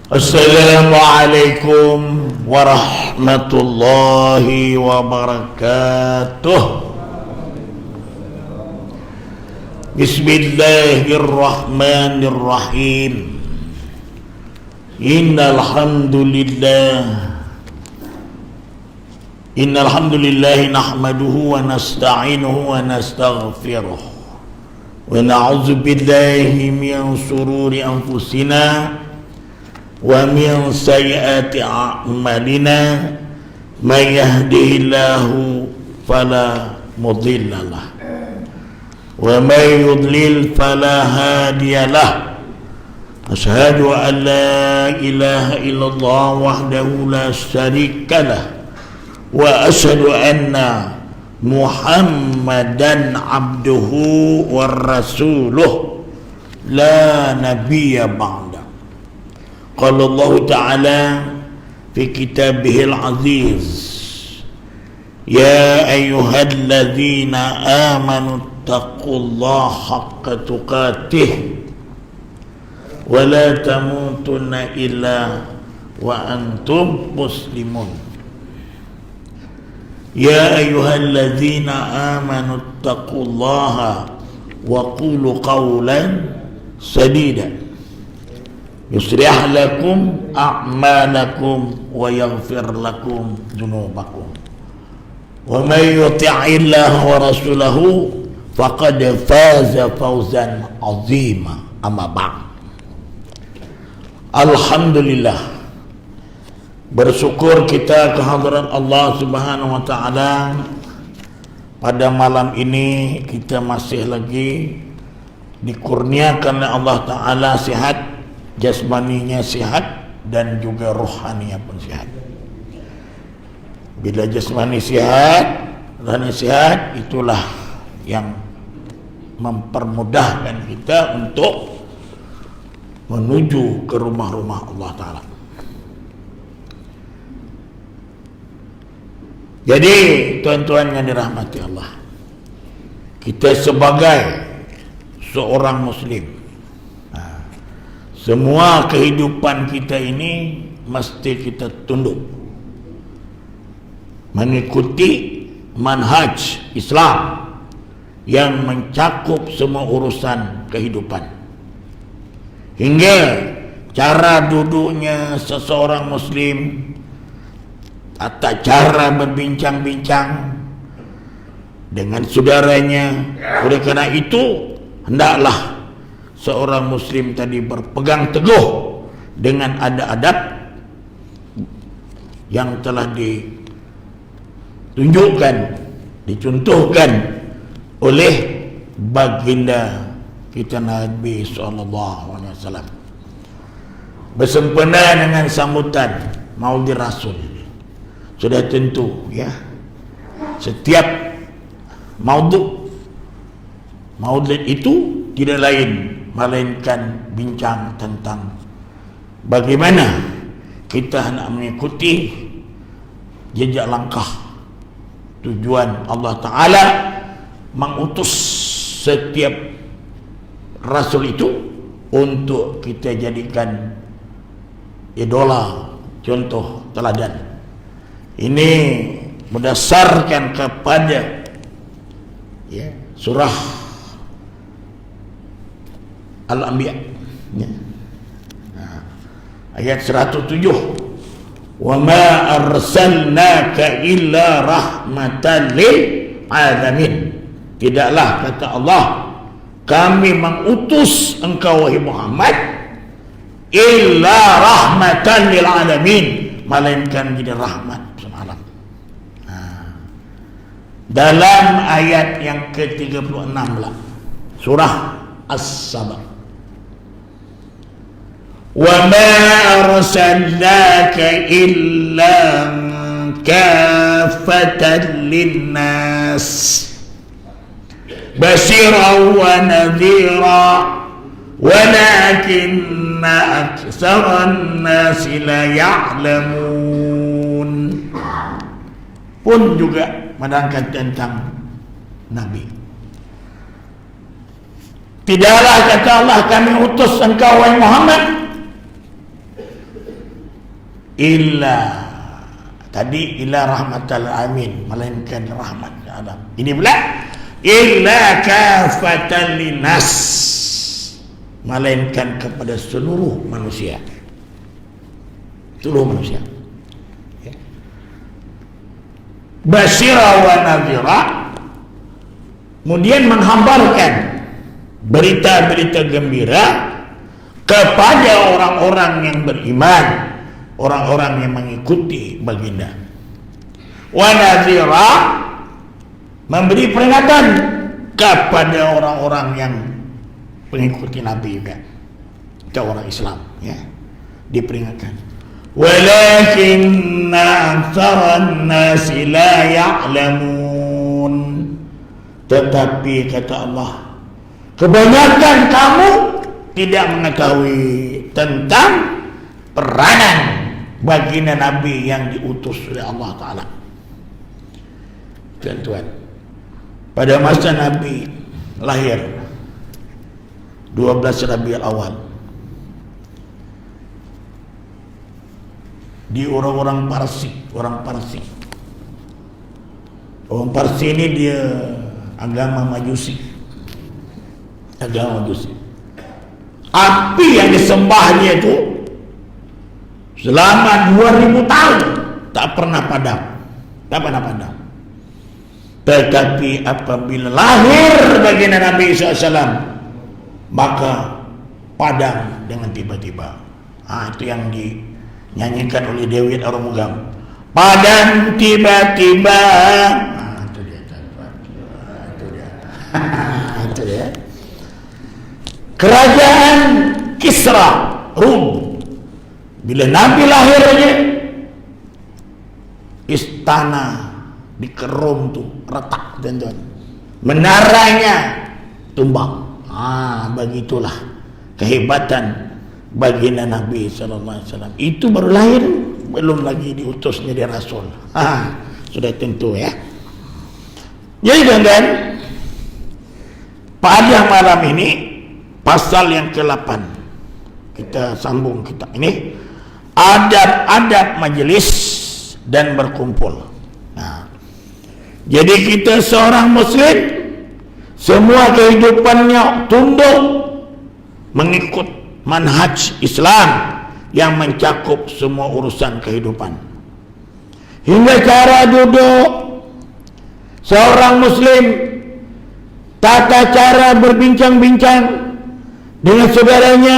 Assalamualaikum warahmatullahi wabarakatuh. Bismillahirrahmanirrahim. Innal hamdalillah nahmaduhu wa nasta'inuhu wa nastaghfiruh wa na'udzu billahi min shururi anfusina wa min sayyiati a'malina. May yahdihillahu fala mudilla lah wa may yudlil fala hadiyalah. Asyhadu an la ilaha illallah wahdahu la syarika lah wa asyhadu anna Muhammadan abduhu wa rasuluh la nabiyya ba'da. Qala Allah Ta'ala fi kitabihil aziz, ya ayyuhalladzina amanu taqullaha haqqa tuqatih wa la tamutunna illa wa antum muslimun. Ya ayyuhalladzina amanu taqullaha wa qulu qawlan sadida yuslih lakum a'malakum wa yaghfir lakum dhunubakum wa may yuti'illaha wa rasulahu faqad faza fawzan 'azima. Amma ba'd. Alhamdulillah, bersyukur kita kehadiran Allah Subhanahu wa taala. Pada malam ini kita masih lagi dikurniakan oleh Allah Ta'ala sihat, jasmaninya sihat dan juga rohaninya pun sihat. Bila jasmani sihat, rohani sihat, itulah yang mempermudahkan kita untuk menuju ke rumah-rumah Allah Ta'ala. Jadi tuan-tuan yang dirahmati Allah, kita sebagai seorang muslim, semua kehidupan kita ini mesti kita tunduk mengikuti manhaj Islam yang mencakup semua urusan kehidupan, hingga cara duduknya seseorang muslim, tata cara berbincang-bincang dengan saudaranya. Oleh karena itu, hendaklah seorang muslim tadi berpegang teguh dengan adab-adab yang telah ditunjukkan, dicontohkan oleh baginda kita Nabi SAW. Bersempena dengan sambutan Maulid Rasul, sudah tentu ya, setiap maulid itu tidak lain melainkan bincang tentang bagaimana kita hendak mengikuti jejak langkah tujuan Allah Ta'ala mengutus setiap rasul itu untuk kita jadikan idola, contoh teladan. Ini berdasarkan kepada surah Al-Anbiya, ayat 107. Wa ma arsalnaka illa rahmatan lil alamin. Tidaklah, kata Allah, kami mengutus engkau wahai Muhammad illa rahmatan lil alamin, melainkan jadi rahmat semalam. Dalam ayat yang ke-36 lah, surah As-Saba. Wa ma arsalnaka illa kafatan linnas basyiran wa nadhira walakinna aktsaran nasi la ya'lamun. Pun juga menerangkan tentang Nabi. Tidaklah, kata Allah, kami utus engkau wahai Muhammad illa tadi illa rahmatal alamin, melainkan rahmat ke alam. Ini pula illa kafatan linnas, melainkan kepada seluruh manusia. Seluruh manusia. Basyira wa nadhira, kemudian menghambarkan berita-berita gembira kepada orang-orang yang beriman, orang-orang yang mengikuti baginda. Wa nadhira, memberi peringatan kepada orang-orang yang mengikuti Nabi juga, kita orang Islam, ya, diperingatkan. Walakinna aktsaran nasi la ya'lamun, tetapi kata Allah, kebanyakan kamu tidak mengetahui tentang peranan baginda Nabi yang diutus oleh Allah Ta'ala. Tuan-tuan, pada masa Nabi lahir 12 Rabiul Awal, di orang-orang Parsi, orang Parsi ini dia agama Majusi. Api yang disembahnya itu selama 2000 tahun tak pernah padam. Tetapi apabila lahir baginda Nabi SAW, maka padam dengan tiba-tiba. Itu yang dinyanyikan oleh Dewi Arumugam. Padam tiba-tiba. Itu dia. Kerajaan Kisra, Rum. Bila Nabi lahir aja, istana di Rum tuh retak, tuan-tuan. Menaranya tumbang. Begitulah kehebatan baginda Nabi SAW. Itu baru lahir, belum lagi diutusnya dia Rasul. Sudah tentu, ya. Jadi tuan-tuan, pada malam ini pasal yang ke-8 kita sambung kitab ini, adab-adab majelis dan berkumpul. Jadi kita seorang muslim, semua kehidupannya tunduk mengikut manhaj Islam yang mencakup semua urusan kehidupan. Hingga cara duduk seorang muslim, tata cara berbincang-bincang dengan saudaranya.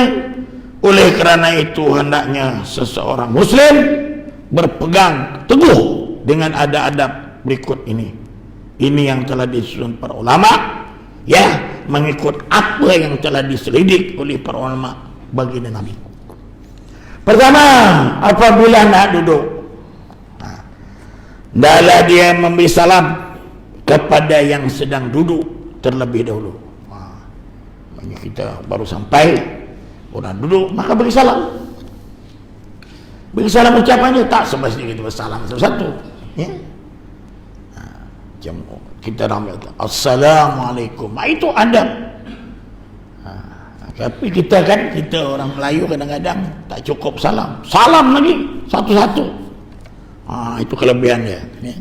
Oleh kerana itu hendaknya seseorang muslim berpegang teguh dengan adab-adab berikut ini. Ini yang telah disusun para ulama, ya, mengikut apa yang telah diselidik oleh para ulama baginda Nabi. Pertama, apabila nak duduk, hendaklah dia memberi salam kepada yang sedang duduk terlebih dahulu. Kita baru sampai, orang duduk, maka beri salam. Beri salam ucapannya tak semestinya kita bersalam satu-satu, ya. Kita ramai Assalamualaikum, itu adab. Tapi kita orang Melayu kadang-kadang tak cukup salam lagi satu-satu. Itu kelebihannya, ya.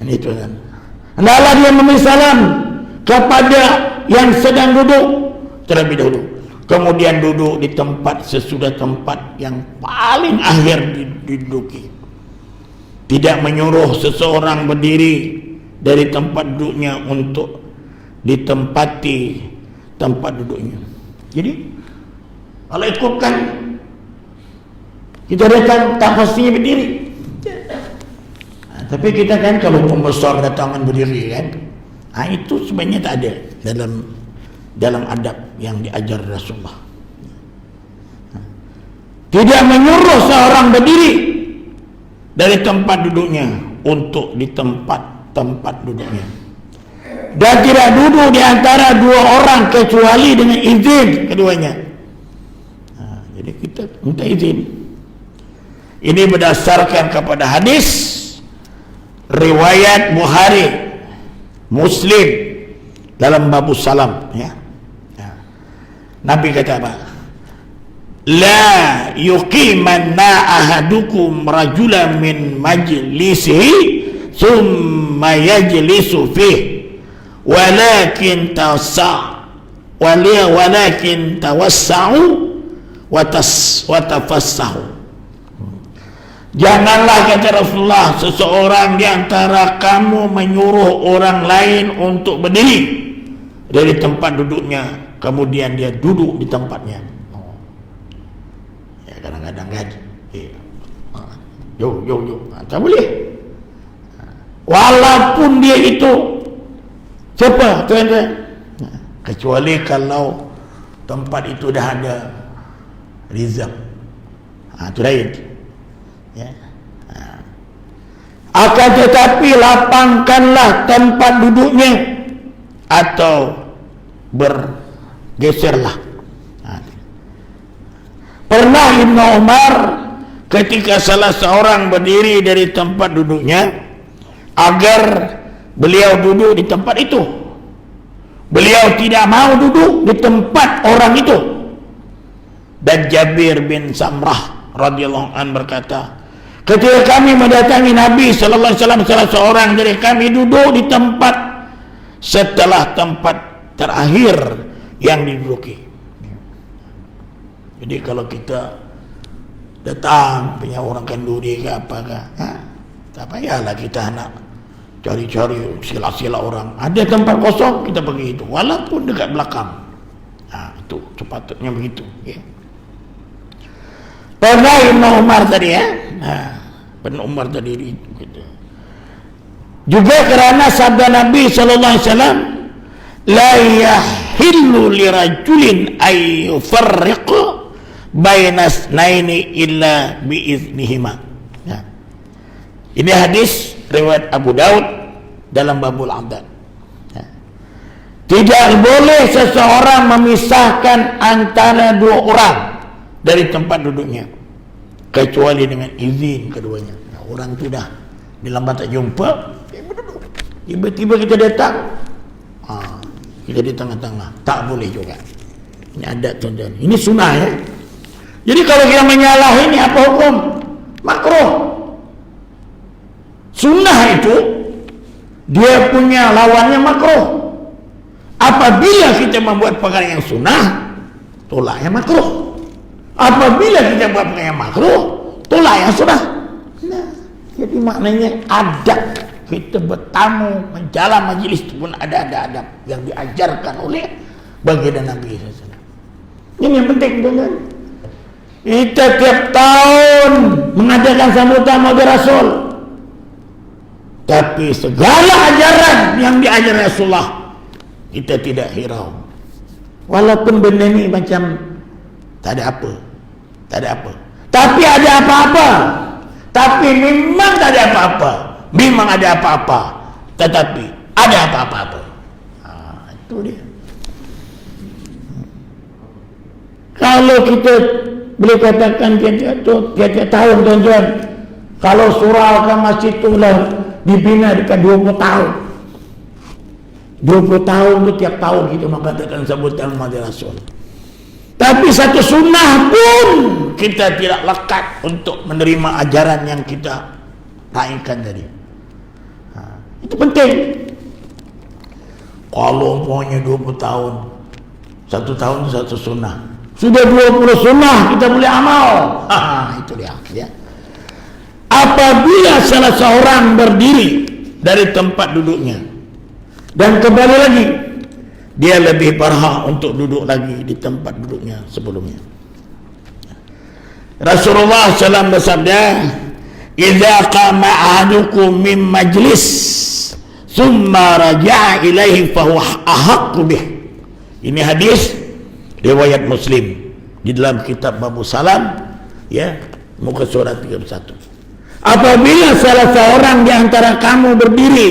Ini itu kan. Hendaklah dia memberi salam kepada yang sedang duduk terlebih dahulu, kemudian duduk di tempat sesudah tempat yang paling akhir diduduki. Tidak menyuruh seseorang berdiri dari tempat duduknya untuk ditempati tempat duduknya. Jadi kalau ikutkan, kita datang tak pastinya berdiri. Tapi kita kan kalau pembesar datangan berdiri kan, itu sebenarnya tak ada dalam adab yang diajar Rasulullah. Tidak menyuruh seorang berdiri dari tempat duduknya untuk di tempat duduknya, dan tidak duduk di antara dua orang kecuali dengan izin keduanya. Jadi kita minta izin. Ini berdasarkan kepada hadis riwayat Bukhari, Muslim dalam bab salam, ya. Nabi kata apa? la yuqimanna ahadukum rajulan min majlisihi thumma yajlisu fihi walakin tawassa'u wa tafassahu. Janganlah, kata Rasulullah, seseorang di antara kamu menyuruh orang lain untuk berdiri dari tempat duduknya, kemudian dia duduk di tempatnya. Ya, kadang-kadang gaji. Yo, tak boleh. Walaupun dia itu siapa, tuan-tuan? Kecuali kalau tempat itu dah ada reserve. Itu lain. Ya. Akan tetapi lapangkanlah tempat duduknya atau bergeserlah. Pernah Ibnu Umar ketika salah seorang berdiri dari tempat duduknya agar beliau duduk di tempat itu, beliau tidak mau duduk di tempat orang itu. Dan Jabir bin Samrah radhiyallahu anhu berkata, ketika kami mendatangi Nabi sallallahu alaihi wasallam, salah seorang dari kami duduk di tempat setelah tempat terakhir yang diduduki. Jadi kalau kita datang punya orang kenduri ke apa ke, tak payahlah kita nak cari-cari sila-sila orang. Ada tempat kosong kita pergi itu, walaupun dekat belakang. Itu sepatutnya begitu. Ya. Pernah Ibnu Umar tadi ya. Ibnu Umar tadi itu gitu. Juga kerana sabda Nabi sallallahu alaihi wasallam, la yahillu lirajulin ay yufarriqu bainas naini illa biiznihima. Ya. Ini hadis riwayat Abu Daud dalam babul adad. Ya. Tidak boleh seseorang memisahkan antara dua orang dari tempat duduknya kecuali dengan izin keduanya. Orang itu dah dilambat tak jumpa, berduduk. Tiba-tiba kita datang, kita di tengah-tengah, tak boleh juga. Ini adat, tuan-tuan. Ini sunnah ya. Jadi kalau kita menyalahi ini apa hukum? Makruh. Sunnah itu dia punya lawannya makruh. Apabila kita membuat perkara yang sunnah, tolaknya makruh. Apabila kita buat perkara yang makruh, tolak yang sunnah. Nah, jadi maknanya adab kita bertamu menjalan majlis itu pun ada adab yang diajarkan oleh baginda Nabi SAW. Ini yang penting, tuan-tuan. Kita tiap tahun mengadakan sambutan Maulid Rasul, tapi segala ajaran yang diajar Rasulullah kita tidak hirau. Walaupun benda ini macam tak ada apa, tapi ada apa-apa. Tapi memang tak ada apa-apa, memang ada apa-apa, tetapi ada apa-apa. Itu dia. Kalau kita boleh katakan tiap tahun, tuan-tuan, kalau surau ke masjid itulah dibina dekat 20 tahun. 20 tahun itu tiap tahun kita mengatakan sambutan Maulid Rasul. Tapi satu sunnah pun kita tidak lekat untuk menerima ajaran yang kita raikan tadi. Itu penting. Kalau umpamanya 20 tahun, satu tahun itu satu sunnah. Sudah 20 sunnah kita boleh amal. Itu dia. Ya. Apabila salah seorang berdiri dari tempat duduknya dan kembali lagi, dia lebih berhak untuk duduk lagi di tempat duduknya sebelumnya. Rasulullah SAW bersabda, "Idza qama ahadukum min majlis, thumma raja'a ilaihi fa huwa ahaqqu bih." Ini hadis riwayat Muslim di dalam kitab Babu Salam, ya, muka surat 31. Apabila salah seorang di antara kamu berdiri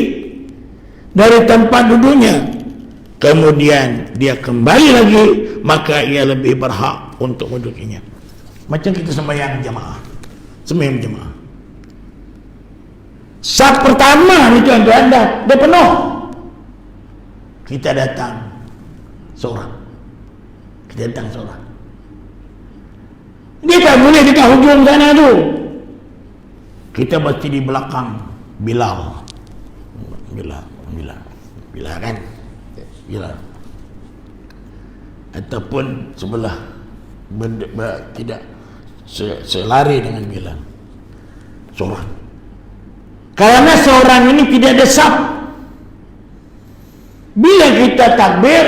dari tempat duduknya, kemudian dia kembali lagi, maka ia lebih berhak untuk mendudukinya. Macam kita sembahyang jamaah, sembahyang jamaah. Saf pertama ni tuan-tuan dah penuh. Kita datang seorang. Dia tak boleh dekat hujung sana tu. Kita mesti di belakang Bilal kan, Bilal, ataupun sebelah tidak selari dengan Bilal seorang. Karena seorang ini tidak ada sab. Bila kita takbir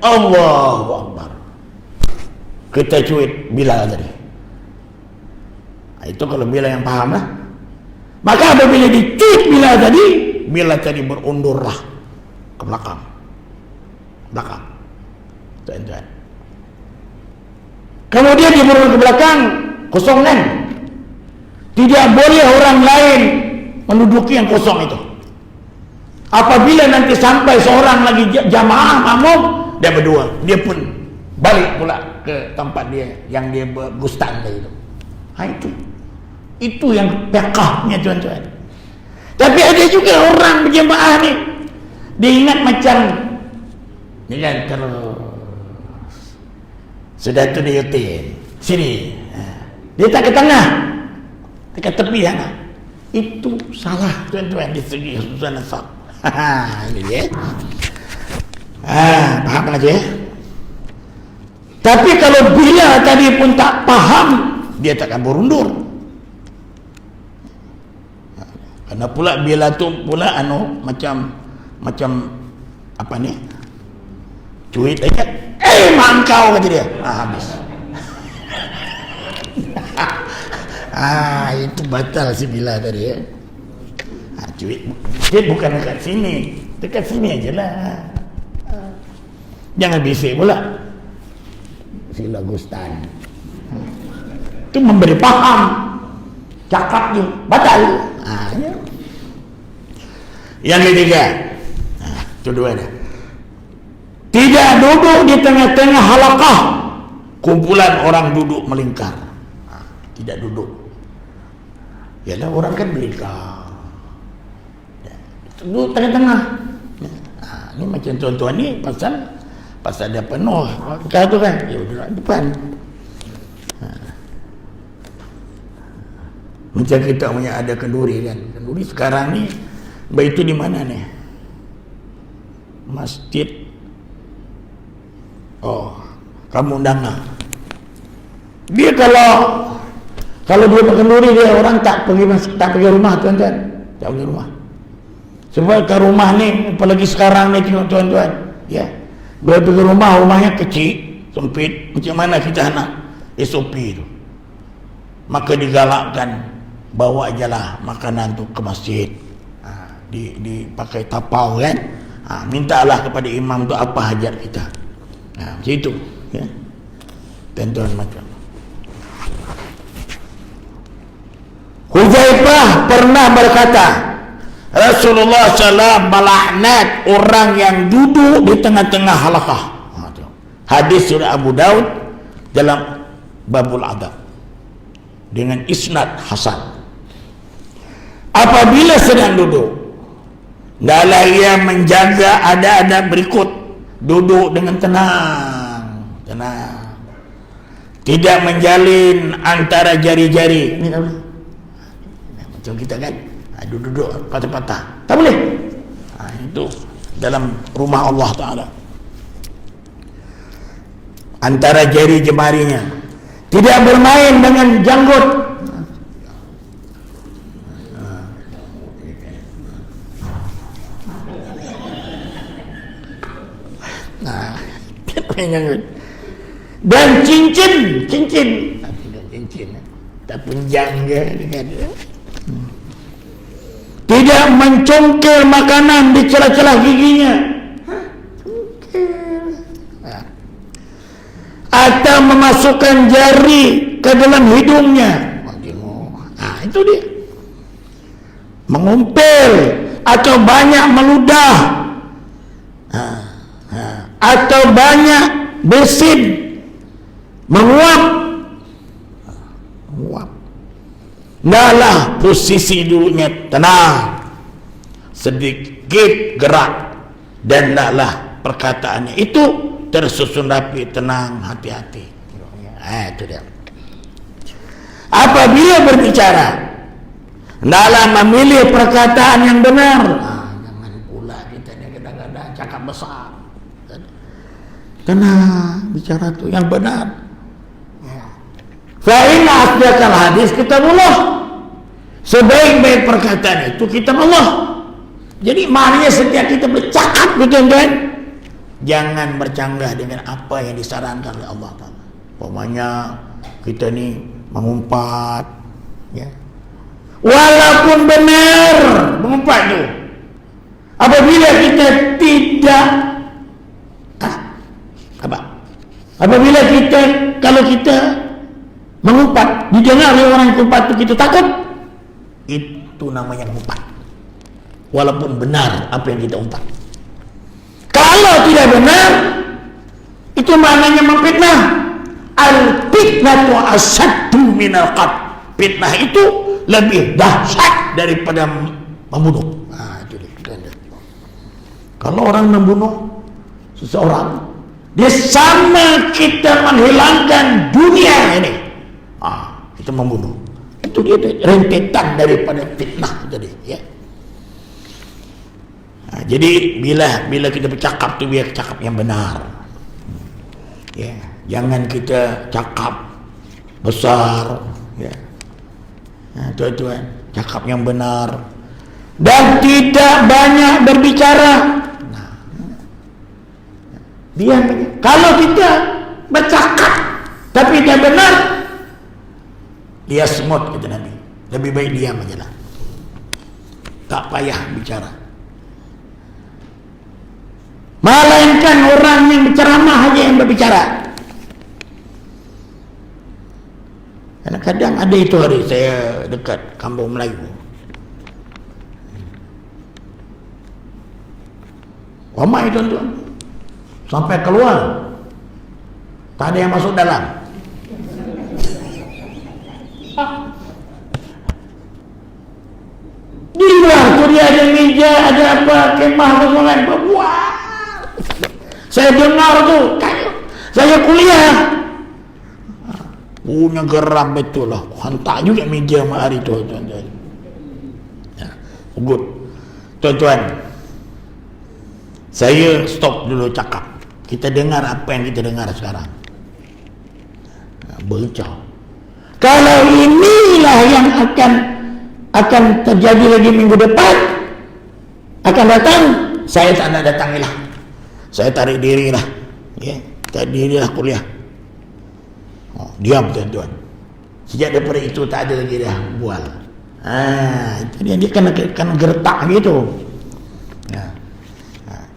Allahu Akbar, kita cuit Bilal tadi. Itu kalau Bilal yang paham lah. Maka apabila dicuit Bilal tadi berundurlah ke belakang. Tuan-tuan. Kemudian dia berundur ke belakang, kosong kan? Tidak boleh orang lain menduduki yang kosong itu. Apabila nanti sampai seorang lagi jamaah makmum, dia berdua, dia pun balik pula ke tempat dia yang dia bergustan tadi itu. Itu yang pekahnya, tuan-tuan. Tapi ada juga orang berjamaah ni, dia ingat macam ni kan, terus sudah tu dia yutin sini, dia tak ke tengah, dekat tepi sana. Itu salah, tuan-tuan, di segi khususan nasab. Ini dia. Faham aja ya. Tapi kalau bila tadi pun tak faham, dia takkan berundur. Karena pula bila tu pula macam apa ni? Cuit aja. Mak kau, kata dia. Habis. Itu batal si Bila tadi ya. Cuit. Dia bukan dekat sini. Dekat sini ajalah. Jangan bisik pula. Sila Gustan. Itu memberi paham. Cakap tu batal. Ya. Yang ketiga, itu dua dah. Tidak duduk di tengah-tengah halaqah, kumpulan orang duduk melingkar. Tidak duduk. Yalah, orang kan melingkar. Duduk tengah-tengah. Ini macam tuan-tuan ni pasal dia penuh kau tu kan, dia duduk depan. Macam kita punya ada kenduri kan. Kenduri sekarang ni itu di mana ni? Masjid. Kampung Danga. Dia kalau dia berkenduri, dia orang tak pergi rumah, tuan-tuan. Tak pergi rumah. Sebab ke rumah ni, apalagi sekarang ni tengok tuan-tuan, ya. Bila pergi rumahnya kecil, sempit. Macam mana kita nak SOP tu? Maka digalakkan bawa ajalah makanan tu ke masjid. Dipakai tapau kan. Mintalah kepada imam tu apa hajat kita. Macam itu ya. Tuan-tuan macam Huzaifah pernah berkata, Rasulullah SAW melaknat orang yang duduk di tengah-tengah halaqah. Hadis surah Abu Daud dalam Babul Adab dengan isnad hasan. Apabila sedang duduk, hendaklah ia menjaga adab-adab berikut. Duduk dengan tenang. Tidak menjalin antara jari-jari. Ini tak boleh. Macam kita kan, duduk patah-patah. Tak boleh. Itu dalam rumah Allah Ta'ala. Antara jari jemarinya. Tidak bermain dengan janggut. Dan cincin tak penjang ke dengan tidak mencongkel makanan di celah-celah giginya, atau memasukkan jari ke dalam hidungnya. Itu dia. Mengumpil atau banyak meludah, atau banyak bersin, menguap. Hendaklah posisi duduknya tenang, sedikit gerak, dan hendaklah perkataannya itu tersusun rapi, tenang, hati-hati. Itu dia. apabila berbicara, hendaklah memilih perkataan yang benar. Jangan pula kita ni kadang-kadang cakap besar. Kena bicara tu yang benar. Fa inna asdaqal hadis kitabullah. Sebaik-baik perkataan itu kitab Allah. Jadi maknanya setiap kita bercakap, tuan-tuan, jangan bercanggah dengan apa yang disarankan oleh Allah Taala. Umpamanya kita ni mengumpat, ya. Walaupun benar mengumpat tu, apabila kita tidak apabila kita, kalau kita mengumpat didengar oleh orang yang mengumpat tu, kita takut, itu namanya mengumpat. Walaupun benar apa yang kita umpat. Kalau tidak benar, itu maknanya memfitnah. Al-fitnatu asyaddu minal qatl. Fitnah itu lebih dahsyat daripada membunuh. Itu dia. Kalau orang membunuh seseorang, dia sama kita menghilangkan dunia ini. Kita membunuh. Itu dia rentetan daripada fitnah tadi, ya. Jadi bila kita bercakap tu, biar cakap yang benar, ya. Jangan kita cakap besar, ya. Tuan-tuan, cakap yang benar dan tidak banyak berbicara. Diam aja. Kalau kita bercakap tapi tidak benar, dia semut, kata Nabi. Lebih baik diam aja lah, tak payah bicara. Melainkan orang yang berceramah aja yang berbicara. Kadang-kadang ada itu hari saya dekat kampung Melayu, ramai tuan-tuan, sampai keluar tak ada yang masuk dalam. Di luar tu dia ada meja, ada apa, kemah, kosongan, berbuat. Saya dengar tu, saya kuliah, punya geram betul lah. Hantar juga meja hari tu, tuan-tuan. Good. Tuan-tuan, saya stop dulu cakap. Kita dengar apa yang kita dengar sekarang. Bercau. Kalau inilah yang akan terjadi lagi minggu depan, akan datang, saya tak nak datangilah. Saya tarik diri lah, ya. Tarik diri lah kuliah. Diam tuan-tuan. Sejak daripada itu tak ada lagi dah bual. Itu dia kena gertak gitu.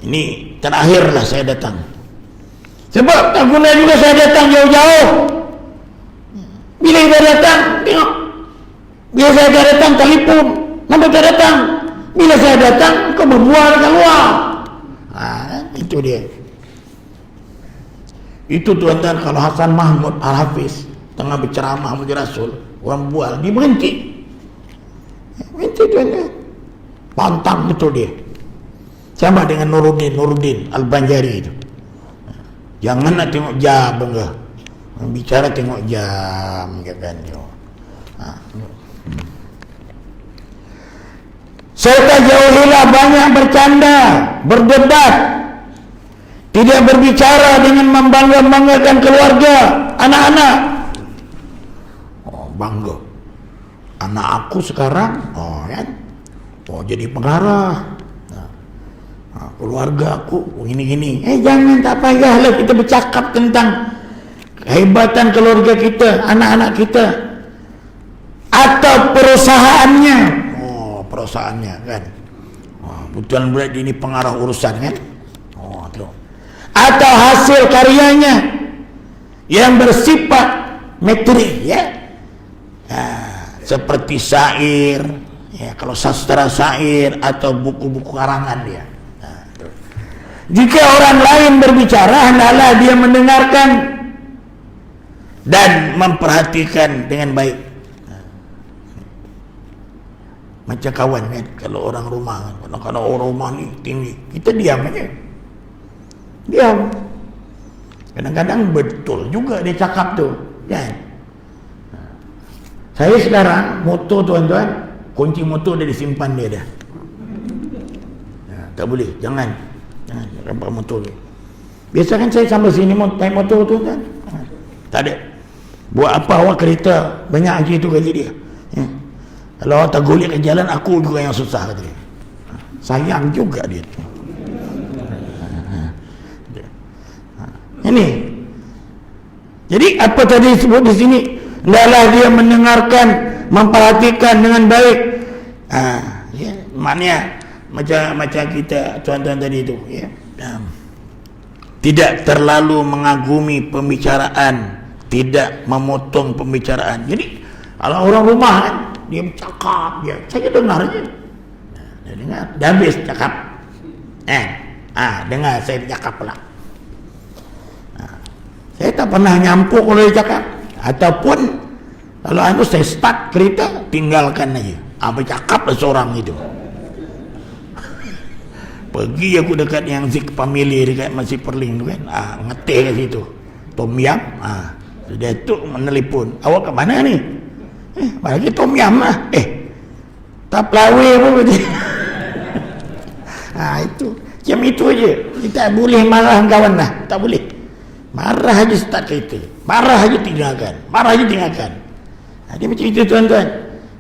Ini terakhirlah saya datang. Sebab tak guna juga saya datang jauh-jauh. Bila saya datang, tengok. Bila saya datang, telefon. Nampak tak datang. Bila saya datang, kau berbual keluar. Itu dia. Itu tuan-tuan, kalau Hasan Mahmud Al-Hafiz tengah berceramah Muhammad Rasul, orang bual, dia berhenti. Berhenti tuan-tuan. Pantang betul dia. Sama dengan Nuruddin Al-Banjari itu. Jangan nak tengok jam enggak. Bicara tengok jam, kan dia. Serta jauhilah banyak bercanda, berdebat, tidak berbicara dengan membangga-banggakan keluarga, anak-anak. Bangga. Anak aku sekarang, kan? Jadi pengarah. Keluarga aku gini-gini. Jangan, tak payahlah kita bercakap tentang kehebatan keluarga kita, anak-anak kita, atau perusahaannya. Perusahaannya, kan? Betul berarti ini pengarah urusan, kan? Tu. Atau hasil karyanya yang bersifat materi, ya. Seperti syair, ya, kalau sastra syair atau buku-buku karangan dia. Jika orang lain berbicara, hendaklah dia mendengarkan dan memperhatikan dengan baik. Macam kawan, kan, kalau orang rumah, kalau orang rumah ni tinggi, kita diam aja. Diam. Kadang-kadang betul juga dia cakap tu, kan? Saya sekarang motor tuan-tuan, kunci motor dah disimpan dia dah. Tak boleh, jangan rampak motor ni. Biasa kan saya sampai sini naik motor tu kan. Tak ada. Buat apa awak kereta banyak haji tu gaji dia. Kalau awak tak golek ke jalan, aku juga yang susah kata dia. Sayang juga dia tu. Ini. Jadi apa tadi disebut di sini? Hendaklah dia mendengarkan, memperhatikan dengan baik. Ya, maknanya macam kita tuan-tuan tadi itu, ya. Tidak terlalu mengagumi pembicaraan, tidak memotong pembicaraan. Jadi kalau orang rumah kan, dia bercakap, saya dengar je. Dia dengar, dah habis cakap. Dengar saya cakap pula. Saya tak pernah nyampuk kalau dia cakap. Ataupun kalau saya start kereta, tinggalkan aja. Bercakaplah seorang itu. Pergi aku dekat yang Zik Family dekat Masjid Perling tu kan. Ngeteh kat situ. Tom Yam. Sudah tu menelpon. Awak ke mana ni? Bagi Tom Yam lah. Tak pelawe pun berarti. Itu. Macam itu aja. Kita boleh marah kawan lah. Tak boleh. Marah aja start kereta. Marah aja tinggalkan. Marah aja tinggalkan. Dia macam itu tuan-tuan.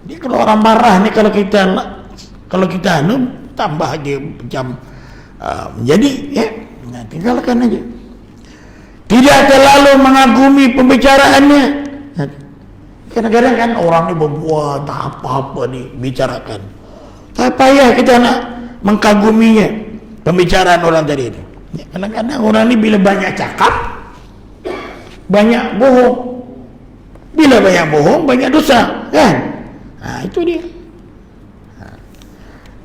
Dia kalau orang marah ni, kalau kita tambah dia macam menjadi, ya, tinggalkan aja. Tidak terlalu mengagumi pembicaraannya. Kadang-kadang kan orang ni berbuat tak apa-apa ni bicarakan. Tak payah kita nak mengkaguminya pembicaraan orang tadi itu. Kadang-kadang orang ni bila banyak cakap, banyak bohong. Bila banyak bohong, banyak dosa, kan? Itu dia.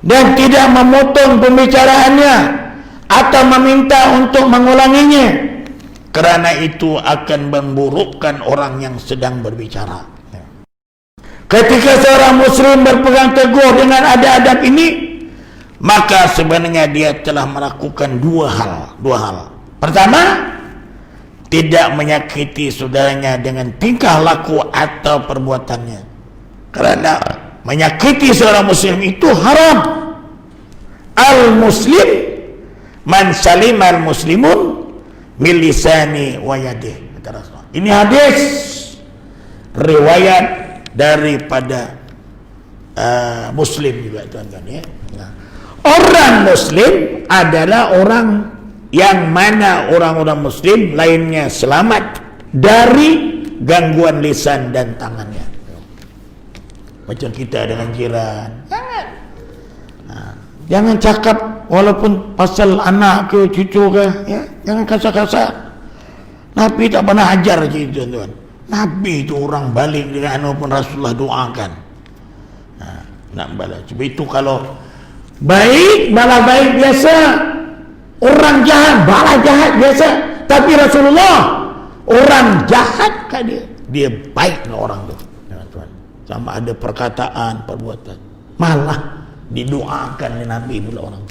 Dan tidak memotong pembicaraannya atau meminta untuk mengulanginya, kerana itu akan memburukkan orang yang sedang berbicara. Ketika seorang muslim berpegang teguh dengan adab-adab ini, maka sebenarnya dia telah melakukan dua hal. Pertama, tidak menyakiti saudaranya dengan tingkah laku atau perbuatannya, kerana menyakiti seorang muslim itu haram. Al-muslim man salima al-muslimun min lisani wa yadih, kata Rasulullah. Ini hadis riwayat daripada Muslim juga tuan-tuan, ya. Orang muslim adalah orang yang mana orang-orang muslim lainnya selamat dari gangguan lisan dan tangannya. Macam kita dengan jiran, jangan cakap walaupun pasal anak ke cucu ke, ya, jangan kasar-kasar. Nabi tak pernah ajar macam itu tuan-tuan. Nabi itu orang balik dengan pun Rasulullah doakan. Nak balas. Sebab itu kalau baik balas baik biasa, orang jahat balas jahat biasa. Tapi Rasulullah orang jahat kat dia baik dengan orang tu. Sama ada perkataan, perbuatan, malah didoakan oleh Nabi pula orang.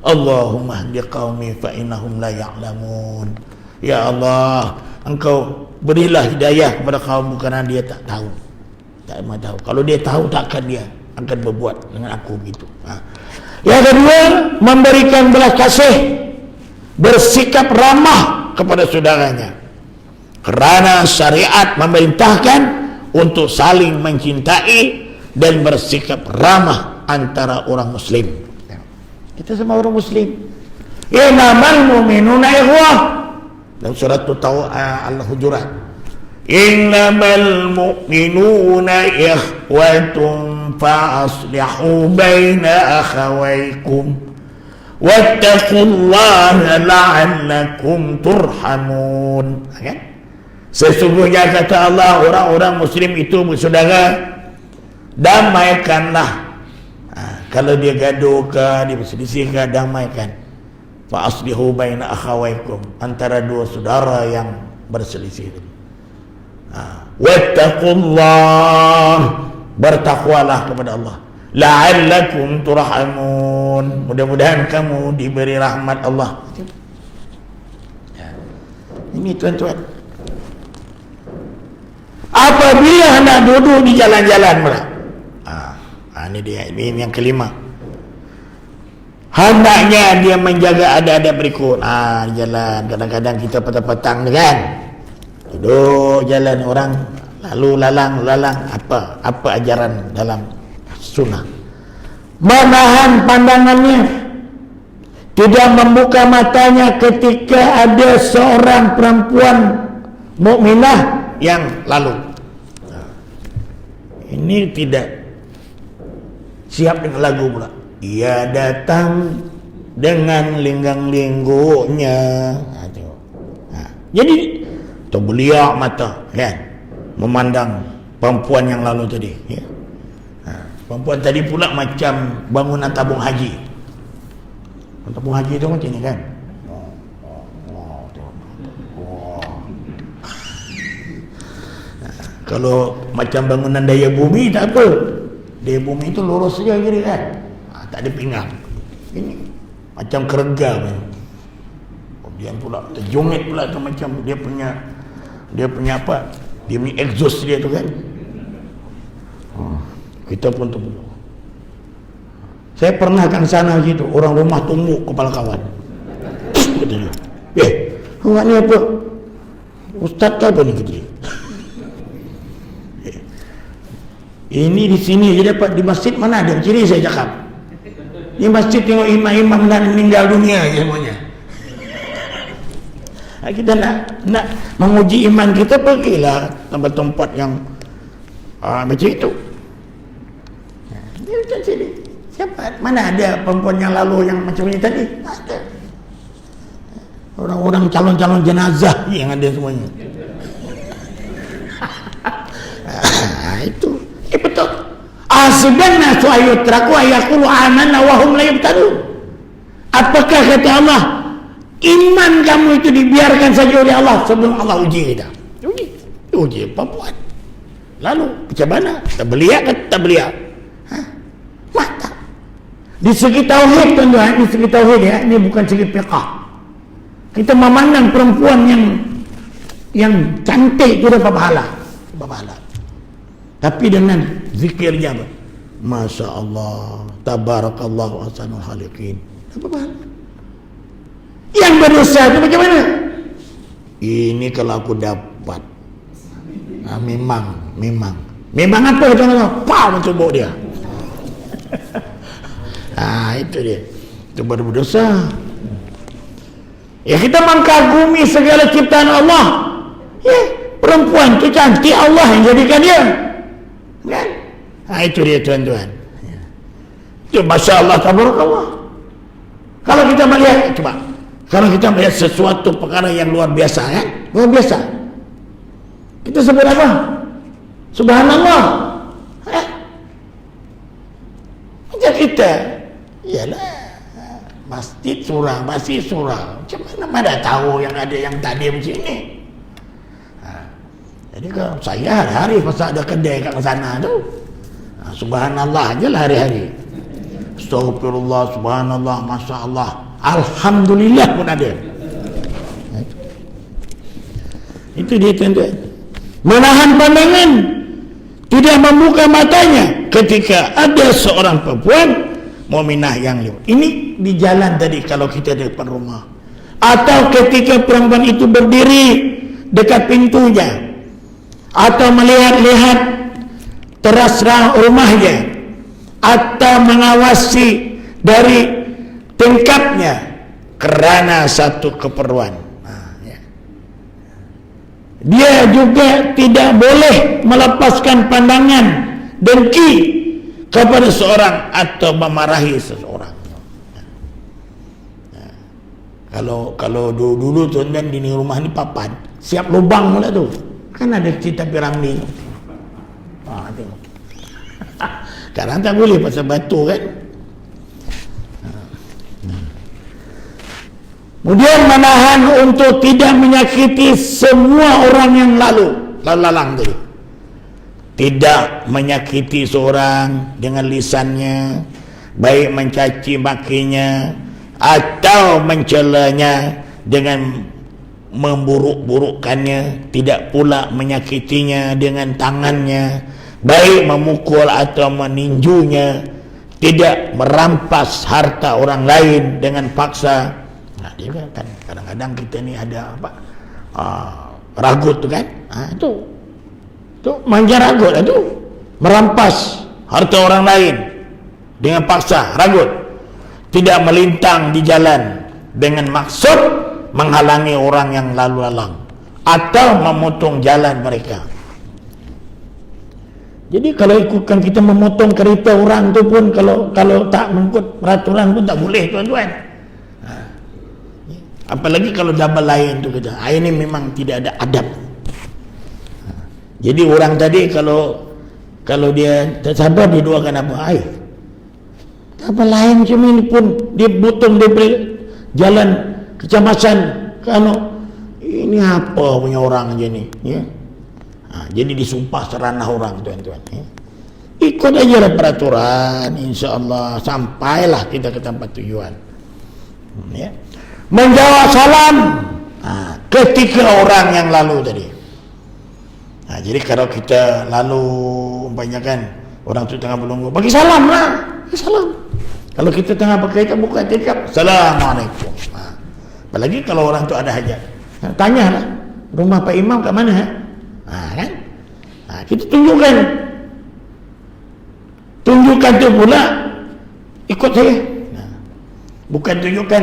Allahumma hdi qaumi fa innahum la ya'lamun. Ya Allah, engkau berilah hidayah kepada kaum kerana dia tak tahu. Tak mahu tahu. Kalau dia tahu, takkan dia akan berbuat dengan aku begitu. Yang kedua, memberikan belas kasih, bersikap ramah kepada saudaranya, kerana syariat memerintahkan untuk saling mencintai dan bersikap ramah antara orang muslim. Kita semua orang muslim. Innamal mu'minuna ikhwah, dalam surat Al-Hujurat. Innamal mu'minuna ikhwatun fa'aslihu baina akhawaykum wattaqullaha la'allakum turhamun. Sesungguhnya kata Allah, orang-orang muslim itu bersaudara, damaikanlah. Kalau dia gaduh ke, dia berselisih ke, damaikan. Fa aslihu baina akhawaykum, antara dua saudara yang berselisih. Wattaqullah, bertakwalah kepada Allah. La'allakum turhamun, mudah-mudahan kamu diberi rahmat Allah. Ini tuan-tuan, apabila hendak duduk di jalan-jalan pula. Ini dia, ini yang kelima. Hendaknya dia menjaga adab-adab berikut. Jalan, kadang-kadang kita petang-petang kan, duduk jalan orang lalu lalang apa ajaran dalam sunnah. Menahan pandangannya, tidak membuka matanya ketika ada seorang perempuan mukminah yang lalu. Ini tidak siap dengan lagu pula. Ia datang dengan linggang-lingguknya. Jadi terbeliak mata kan, memandang perempuan yang lalu tadi ya. Perempuan tadi pula macam bangunan tabung haji. Tabung haji itu macam ni kan. Kalau macam bangunan daya bumi tak apa. Daya bumi itu lurus saja kiri kan. Tak ada pinggang. Ini macam keregal. Kemudian pula terjongit pula tu macam dia punya apa? Dia punya exhaust dia tu kan. Kita pun terpeluk. Saya pernah kan sana gitu, orang rumah tumbuk kepala kawan. Katanya, awak ni apa? Ustaz ke apa ni kita? Ini di sini je dapat, di masjid mana ada? Ciri saya cakap. Di masjid tengok imam-imam dan meninggal dunia je semuanya. Kita nak menguji iman kita, pergilah tempat-tempat yang macam itu. Dia macam sini. Siapa? Mana ada perempuan yang lalu yang macam ini tadi? Ada. Orang-orang calon-calon jenazah yang ada semuanya. Itu. Betul. Asibanna su'ayutraku ayakulu amanna wahum la yubtadun. Apakah kata Allah, iman kamu itu dibiarkan saja oleh Allah sebelum Allah uji kita? Uji perempuan. Lalu macam mana? Terbeliak ke tak beliak? Mata. Di segi tauhid tuan-tuan, di segi tauhid ya, ini bukan segi fiqh. Kita memandang perempuan yang cantik itu dapat pahala. Tapi dengan zikirnya apa? Masya Allah, tabarakallah ahsanul khaliqin. Dapat pahala. Yang berdosa itu macam mana? Ini kalau aku dapat. Memang apa tuan-tuan? Macam bau dia. Itu dia. Itu baru berdosa. Ya, kita mengkagumi segala ciptaan Allah. Ya, perempuan itu cantik, Allah yang jadikan dia. Kan? Itu dia tuan-tuan. Itu Masya Allah, tabarakallah. Kalau kita melihat, coba. Kalau kita melihat sesuatu perkara yang luar biasa kan? Luar biasa. Kita sebut apa? Subhanallah. Macam kita, iyalah, masjid surau, macam mana tahu yang ada yang tak ada macam ni? Jadi kalau saya hari-hari pasal ada kedai kat sana tu, subhanallah je lah hari-hari. Astagfirullah, subhanallah, masya Allah, alhamdulillah pun ada. Itu dia tuan-tuan. Menahan pandangan, tidak membuka matanya ketika ada seorang perempuan mukminah yang lewat. Ini di jalan tadi kalau kita di depan rumah, atau ketika perempuan itu berdiri dekat pintunya, atau melihat-lihat teras rumahnya, atau mengawasi dari tingkapnya kerana satu keperluan. Dia juga tidak boleh melepaskan pandangan dengki kepada seorang atau memarahi seseorang. Kalau dulu tuan-tuan di rumah ni papan siap lubang pula tu. Kan ada cerita piramli. Tengok. Sekarang tak boleh pasal batu kan. Kemudian menahan untuk tidak menyakiti semua orang yang lalang tadi. Tidak menyakiti seorang dengan lisannya, baik mencaci makinya atau mencelanya dengan memburuk-burukkannya, tidak pula menyakitinya dengan tangannya, baik memukul atau meninjunya, tidak merampas harta orang lain dengan paksa. Nah, dia kan kadang-kadang kita ni ada apa? Ragut tu kan? Itu manja ragut itu, merampas harta orang lain dengan paksa, ragut. Tidak melintang di jalan dengan maksud menghalangi orang yang lalu lalang atau memotong jalan mereka. Jadi kalau ikutkan kita memotong kereta orang tu pun, kalau tak mengikut peraturan pun tak boleh, tuan-tuan. Apalagi kalau double lain tu kita. Ini memang tidak ada adab. Jadi orang tadi kalau dia tak sabar, dia doakan apa? Double lain macam ini pun dia potong, dia beri jalan kecemasan. Ini apa punya orang je ni, ya? Jadi disumpah seranah orang, tuan-tuan, ya? Ikut aja lah peraturan, insya-Allah sampailah kita ke tempat tujuan, ya. Menjawab salam ketika orang yang lalu tadi. Jadi kalau kita lalu umpamakan orang tu tengah berlunggu, bagi salam lah, bagi salam. Kalau kita tengah berkaitan buka tikap, Assalamualaikum. Apalagi kalau orang tu ada hajat, tanyalah, rumah Pak Imam kat mana? Kan? Kita tunjukkan tu pula, ikut saya. Bukan tunjukkan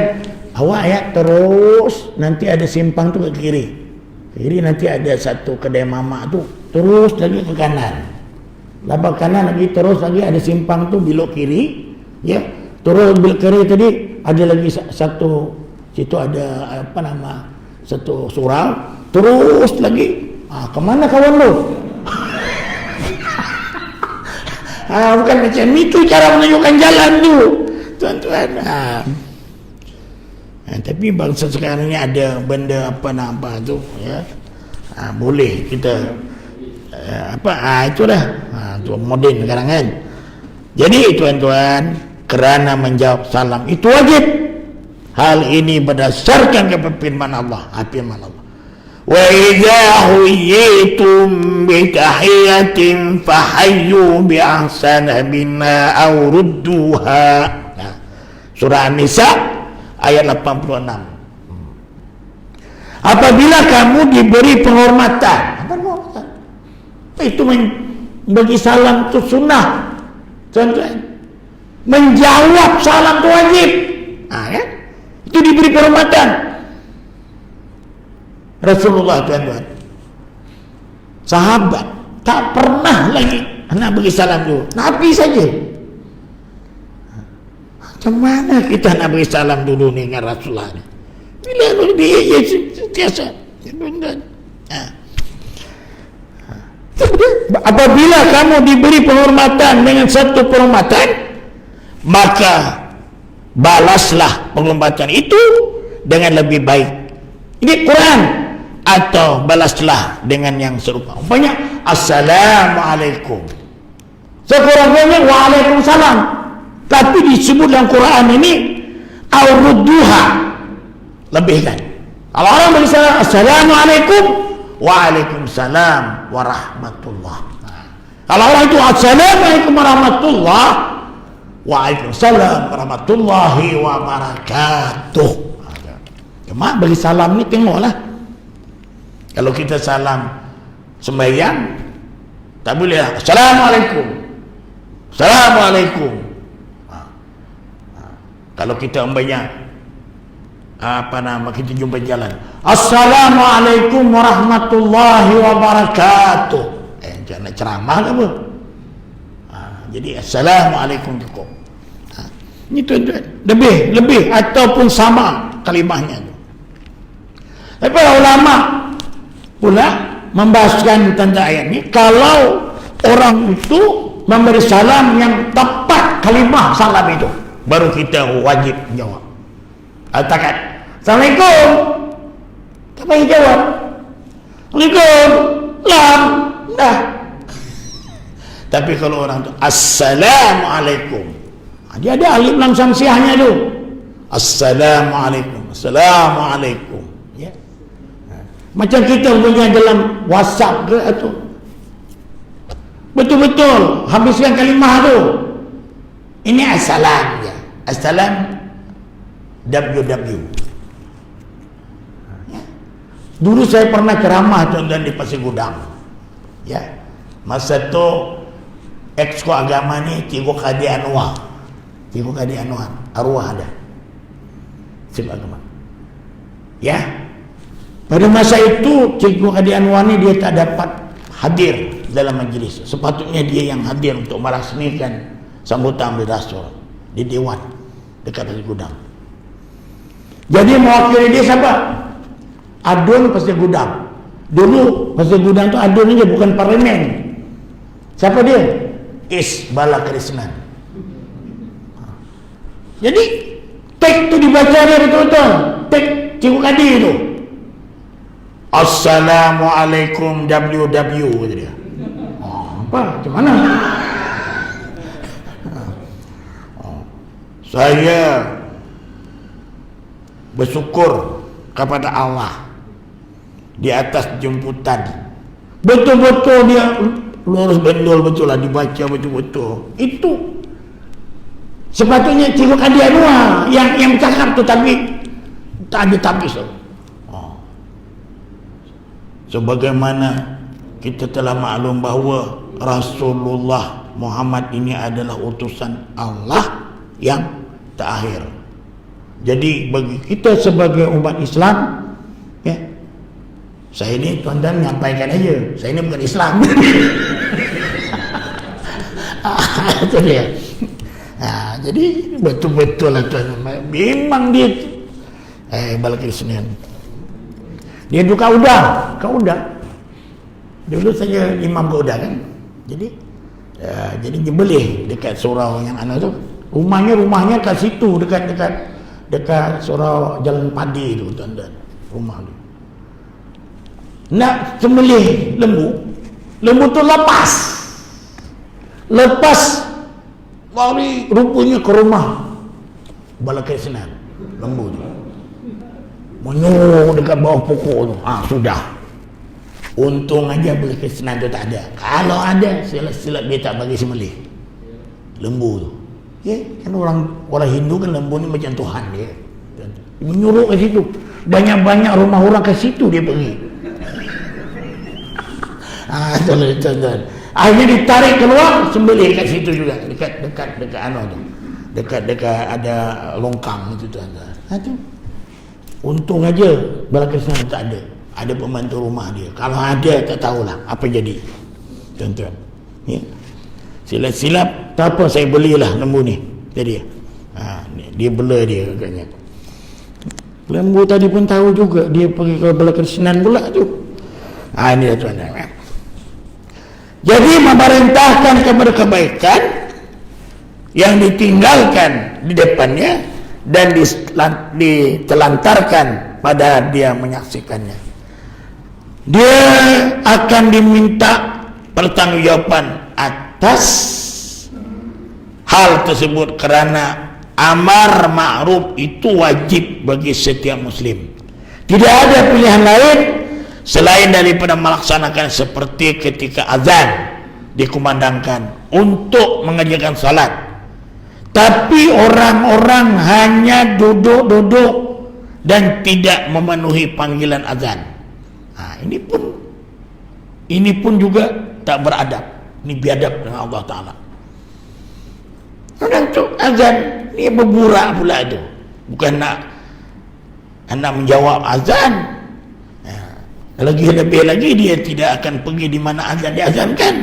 awak ya, terus nanti ada simpang tu ke kiri nanti ada satu kedai mamak tu, terus lagi ke kanan, lepas kanan lagi, terus lagi ada simpang tu belok kiri, ya, terus belok kiri tadi ada lagi satu, situ ada apa nama, satu surau, terus lagi kemana kawan lu? Bukan macam itu cara menunjukkan jalan tu, tuan-tuan. Tapi bangsa sekarang ni ada benda apa tu, ya, boleh kita itu dah, tu moden sekarang kan. Jadi tuan-tuan, kerana menjawab salam itu wajib. Hal ini berdasarkan firman Allah. Firman Allah, wa idza huyitum bi tahiyatin fahayyu bi ahsana minna aw rudduha. Surah An-Nisa ayat 86. Apabila kamu diberi penghormatan, itu bagi salam itu sunnah, tuan-tuan. Menjawab salam itu wajib, kan? Itu diberi penghormatan. Rasulullah, tuan-tuan, sahabat tak pernah lagi nak bagi salam dulu, Nabi saja. Macam mana kita nak beri salam dulu ni dengan Rasulullah ni? Bila dia sentiasa. Apabila kamu diberi penghormatan dengan satu penghormatan, maka balaslah penghormatan itu dengan lebih baik. Ini Quran. Atau balaslah dengan yang serupa. Umpamanya Assalamualaikum, sekurang-kurangnya Waalaikumsalam. Tapi disebut dalam Quran ini Aurudduha, lebihkan. Kalau orang bagi salam Assalamualaikum, Waalaikumsalam warahmatullah. Kalau orang itu Assalamualaikum warahmatullah, Waalaikumsalam warahmatullahi wabarakatuh. Cuma bagi salam ni tengoklah. Kalau kita salam sembahyang, tak boleh Assalamualaikum, Assalamualaikum. Kalau kita umpamanya kita jumpa jalan, Assalamualaikum warahmatullahi wabarakatuh. Jangan ceramah ke apa? Jadi Assalamualaikum cukup. Ini tuan-tuan, lebih ataupun sama kalimahnya. Tapi ulama pula membahaskan tentang ayat ini, kalau orang itu memberi salam yang tepat kalimah salam itu, baru kita wajib jawab. Katakan Assalamualaikum, tak payah jawab Assalamualaikum, lam, dah. Tapi kalau orang tu Assalamualaikum, dia ada alif lam samsiahnya tu. Assalamualaikum, Assalamualaikum, ya. Macam kita punya dalam WhatsApp ke atau betul-betul habiskan kalimah tu. Ini assalam ya. Assalam WW. Dulu saya pernah ceramah tuan-tuan di Pasir Gudang. Ya. Masa tu exco agama ni Cikgu Kadi Anwar. Cikgu Kadi Anwar, arwah ada. Cikgu agama. Ya. Pada masa itu Cikgu Kadi Anwar ni dia tak dapat hadir dalam majlis. Sepatutnya dia yang hadir untuk merasmikan sambutan Abdul Rasul di Dewan dekat Pasir Gudang. Jadi mewakili dia siapa? Adun Pasir Gudang. Dulu Pasir Gudang tu adun aja, bukan parlimen. Siapa dia? Is Balakrishnan. Jadi teks tu dibaca dia betul-betul. Teks Cikgu Kadi tu. Assalamualaikum WW kata dia. Apa? Macam mana? Saya bersyukur kepada Allah di atas jemputan. Betul-betul dia lurus bendul, betul lah, dibaca betul-betul. Itu sepatutnya Cikgu Kadi Anwar yang bercakap tu, tapi tak ada tapis tu. Sebagaimana kita telah maklum bahawa Rasulullah Muhammad ini adalah utusan Allah yang terakhir. Jadi bagi kita sebagai umat Islam, ya, saya ini tuan-tuan menyampaikan aja, saya ini bukan Islam. Itu dia. Jadi betul-betul lah tuan, memang dia Balakrishnan. Dia duduk kau udah. Dulu saya imam kau udah kan. Jadi dia boleh dekat surau yang anu tu. Rumahnya kat situ, dekat surau Jalan Padi tu tuan-tuan. Rumah tu. Nak sembelih lembu tu lepas lari rupanya ke rumah Balakrishnan, lembu tu menyuruh dekat bawah pokok tu. Sudah, untung aja Balakrishnan tu tak ada. Kalau ada, silap dia tak bagi sembelih lembu tu. Ya, kan orang Hindu kan lembu ni macam Tuhan dia. Menyuruh ke situ. Banyak-banyak rumah orang ke situ dia pergi. Tuan-tuan. Akhirnya ditarik keluar, sembelih kat situ juga, dekat anu tu. Dekat ada longkang itu tuan-tuan. Tu. Untung aja Balakrishnan tak ada. Ada pembantu rumah dia. Kalau ada tak tahulah apa jadi. Tuan-tuan. Ya. Silap-silap tak apa, saya belilah lembu ni. Jadi dia bela dia agaknya. Lembu tadi pun tahu juga dia pergi ke Balakrishnan pula tu. Ini dah tuan-tuan. Jadi memerintahkan kepada kebaikan yang ditinggalkan di depannya dan ditelantarkan pada dia menyaksikannya. Dia akan diminta pertanggungjawaban atas hal tersebut kerana amar ma'ruf itu wajib bagi setiap muslim. Tidak ada pilihan lain selain daripada melaksanakan seperti ketika azan dikumandangkan untuk mengerjakan salat. Tapi orang-orang hanya duduk-duduk dan tidak memenuhi panggilan azan. Ini pun juga tak beradab. Ini biadab dengan Allah Ta'ala. Orang tu azan, dia berburak pula tu. Bukan nak menjawab azan. Lebih lagi dia tidak akan pergi di mana azan diazankan.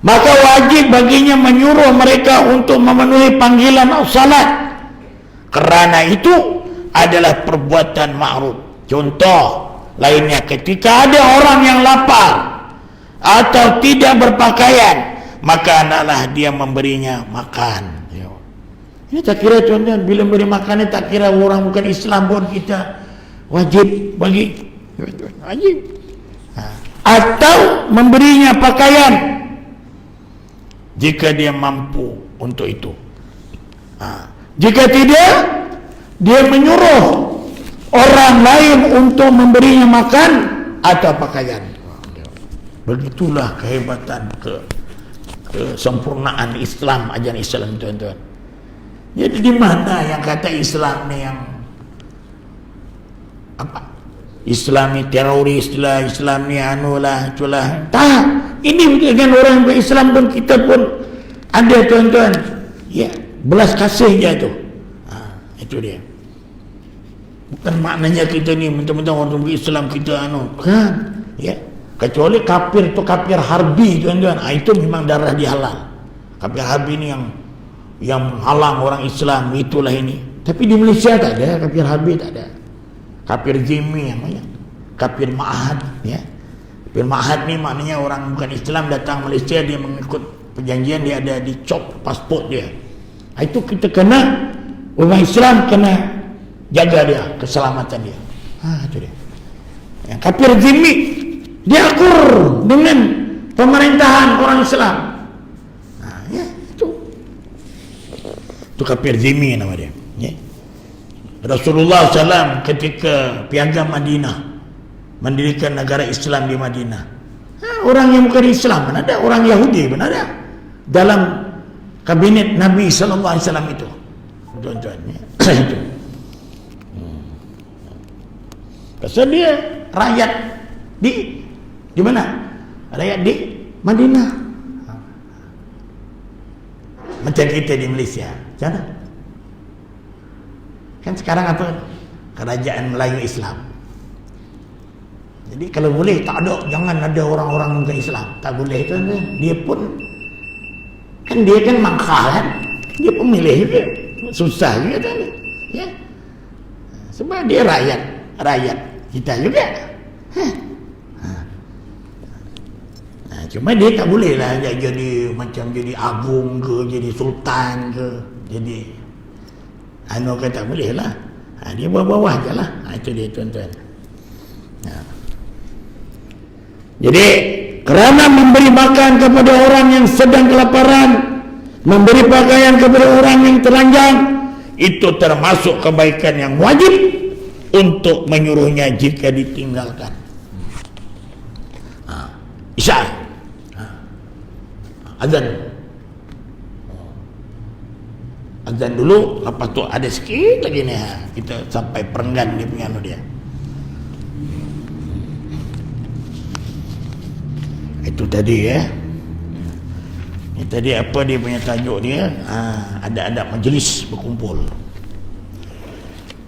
Maka wajib baginya menyuruh mereka untuk memenuhi panggilan salat. Kerana itu adalah perbuatan ma'ruf. Contoh lainnya, ketika ada orang yang lapar atau tidak berpakaian, maka hendaklah dia memberinya makan. Ini tak kira tuan-tuan, bila beri makan ni tak kira orang bukan Islam pun kita wajib bagi. Wajib. Atau memberinya pakaian jika dia mampu untuk itu. Jika tidak, dia menyuruh orang lain untuk memberinya makan atau pakaian. Begitulah kehebatan, kesempurnaan Islam, ajaran Islam, tuan-tuan. Jadi di mana yang kata Islam ni yang apa? Islam ni teroris lah, Islam ni anulah, itulah. Tak, ini dengan orang Islam pun kita pun ada, tuan-tuan. Ya, belas kasih je tu. Itu dia. Bukan maknanya kita ni mentang-mentang orang Islam kita kan, ya. Kecuali kafir tu kafir harbi, tuan-tuan. Itu memang darah dia halal. Kafir harbi ni yang menghalang orang Islam, itulah ini. Tapi di Malaysia tak ada kafir harbi, tak ada. Kafir zimmi yang banyak. Kafir ma'ahad, ya. Kafir ma'ahad ni maknanya orang bukan Islam datang Malaysia, dia mengikut perjanjian, dia ada dicop pasport dia. Itu kita kena, orang Islam kena jaga dia, keselamatan dia. Itu dia. Yang kafir zimmi, dia akur dengan pemerintahan orang Islam. Ya, itu kafir zimmi nama dia. Ya. Rasulullah SAW ketika piagam Madinah, mendirikan negara Islam di Madinah, orang yang bukan Islam pun ada, orang Yahudi pun ada dalam kabinet Nabi SAW itu, tuan-tuan. Itu. Pasal dia rakyat di mana? Rakyat di Madinah. Macam kita di Malaysia, macam mana? Kan sekarang apa? Kerajaan Melayu Islam. Jadi kalau boleh tak ada, jangan ada orang-orang bukan Islam. Tak boleh, kan? Dia pun kan dia kan mangkah kan. Dia pemilih juga. Susah juga kan. Ya. Sebab dia rakyat kita juga. Cuma dia tak boleh lah jadi macam jadi agung ke, jadi sultan ke, jadi kan tak boleh lah. Dia bawah-bawah je lah. Itu dia, tuan-tuan. Jadi kerana memberi makan kepada orang yang sedang kelaparan, memberi pakaian kepada orang yang telanjang, itu termasuk kebaikan yang wajib untuk menyuruhnya jika ditinggalkan. Isya azan dulu, lepas tu ada sikit lagi ni, kita sampai perenggan dia punya dia. Itu tadi ya. Ini tadi apa dia punya tajuk dia? Ada majlis berkumpul.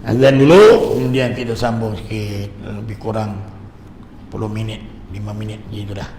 Azan dulu, kemudian kita sambung sikit, lebih kurang 10 minit, 5 minit gitu dah.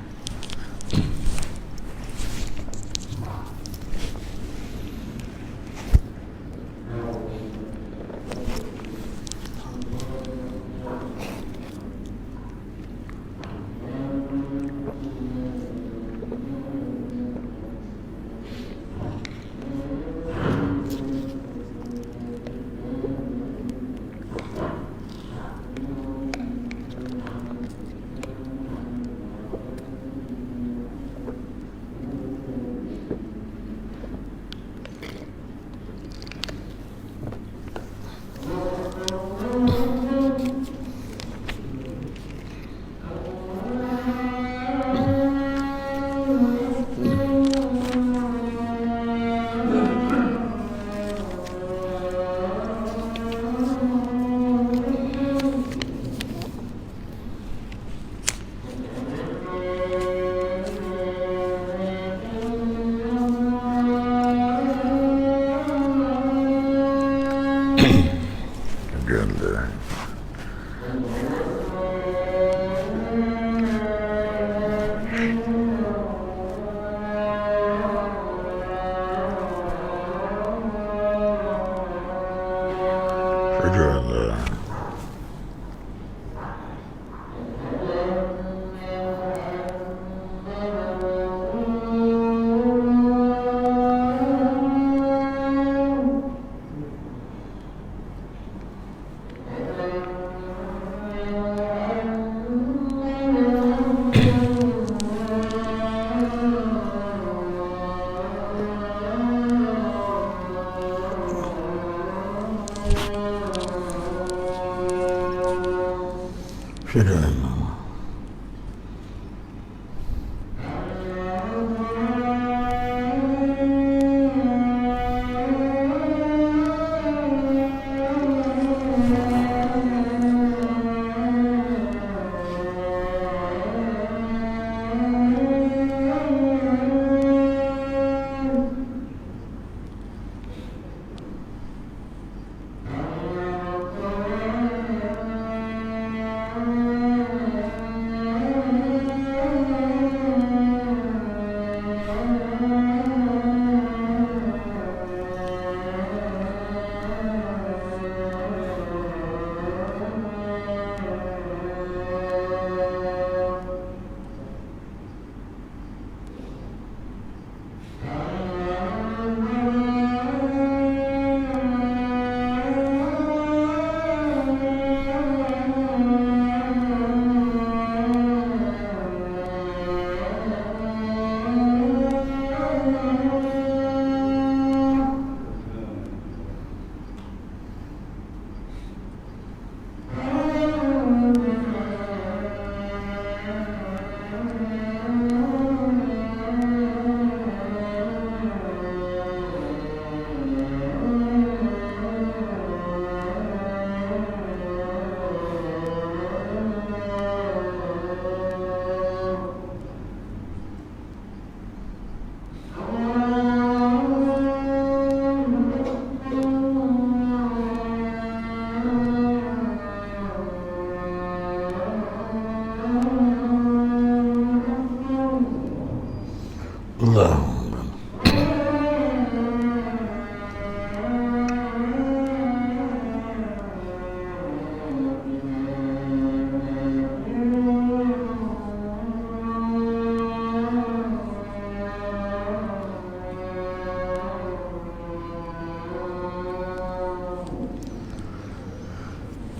Allah.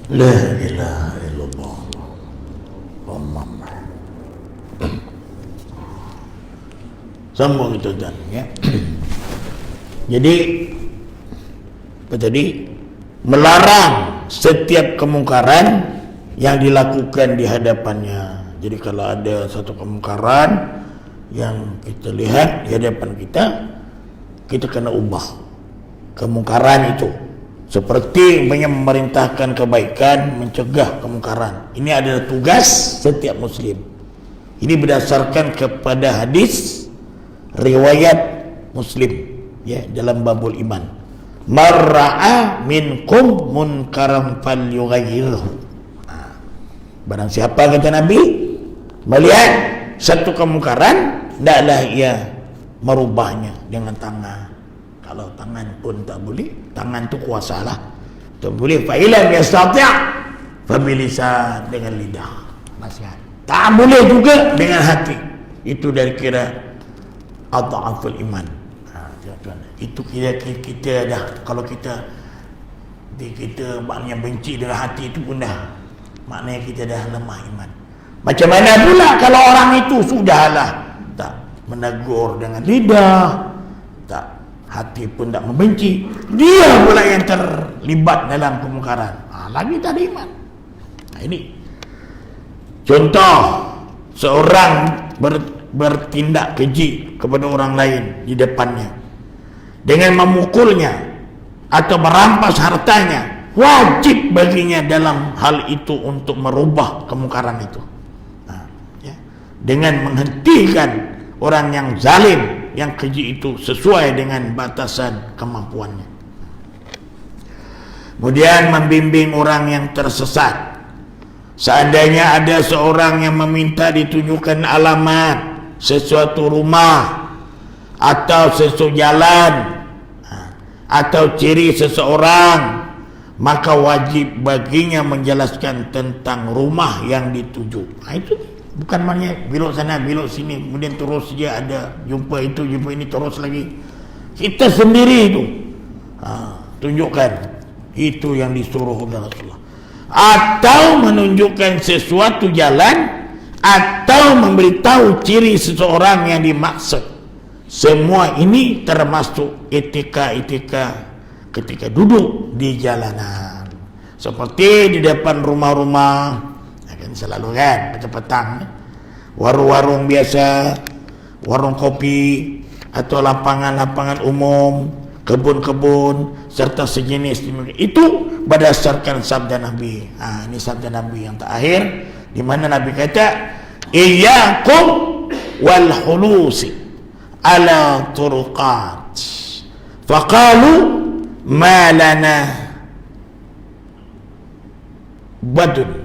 La ilaha illallah. Sambung itu dan ya. Jadi apa tadi? Melarang setiap kemungkaran yang dilakukan di hadapannya. Jadi kalau ada satu kemungkaran yang kita lihat di hadapan kita kena ubah kemungkaran itu. Seperti memerintahkan kebaikan, mencegah kemungkaran. Ini adalah tugas setiap muslim. Ini berdasarkan kepada hadis riwayat Muslim ya dalam babul iman. Marra'a minkum munkaran falyughayyirhu. Barang siapa, kata Nabi, melihat satu kemungkaran, hendaklah ia merubahnya dengan tangan. Kalau tangan pun tak boleh, tangan tu kuasalah. Tak boleh fa ilam yastati' fa bilisan, dengan lidah nasihat. Tak boleh juga dengan hati. Itu dari kira adhaful iman. Itu kita dah, kalau kita maknanya benci dengan hati itu pun dah maknanya kita dah lemah iman. Macam mana pula kalau orang itu sudahlah tak menegur dengan lidah, tak hati pun tak membenci, dia pula yang terlibat dalam kemungkaran, lagi tak ada iman. Ini contoh seorang bertindak keji kepada orang lain di depannya dengan memukulnya atau merampas hartanya, wajib baginya dalam hal itu untuk merubah kemungkaran itu ya, dengan menghentikan orang yang zalim, yang keji itu sesuai dengan batasan kemampuannya. Kemudian membimbing orang yang tersesat. Seandainya ada seorang yang meminta ditunjukkan alamat sesuatu rumah atau sesuatu jalan atau ciri seseorang, maka wajib baginya menjelaskan tentang rumah yang dituju. Itu bukan maknanya belok sana belok sini kemudian terus dia ada jumpa itu jumpa ini terus lagi. Kita sendiri itu tunjukkan itu yang disuruh oleh Rasulullah, atau menunjukkan sesuatu jalan, atau memberitahu ciri seseorang yang dimaksud. Semua ini termasuk etika-etika ketika duduk di jalanan, seperti di depan rumah-rumah kan selalu kan petang-petang, warung-warung biasa, warung kopi atau lapangan-lapangan umum, kebun-kebun serta sejenis itu berdasarkan sabda Nabi. Ini sabda Nabi yang terakhir, di mana Nabi kata iyyakum wal khulusi ala turuqat, faqalu ma lana badun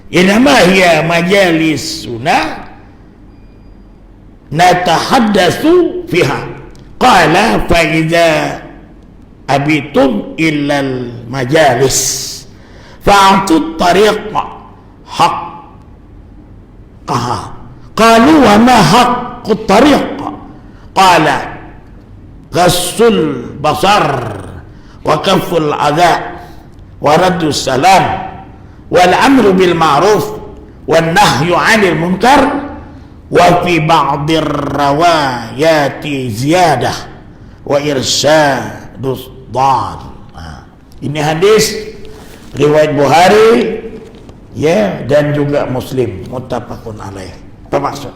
inama hiya majalisuna natahaddatsu fiha, qala fa idza abitum illal majalis fa'atu tariqa haqqaha, qalu wa ma haqqu tariqa, qala ghassul basar wa kaful adha wa raddu salam wal amru bil ma'ruf wan nahyu 'anil munkar wa fi ba'dir rawayati ziyadah wa irsyadus dhal. Ini hadis riwayat Bukhari ya dan juga Muslim, muttafaqun alaih. Apa maksud?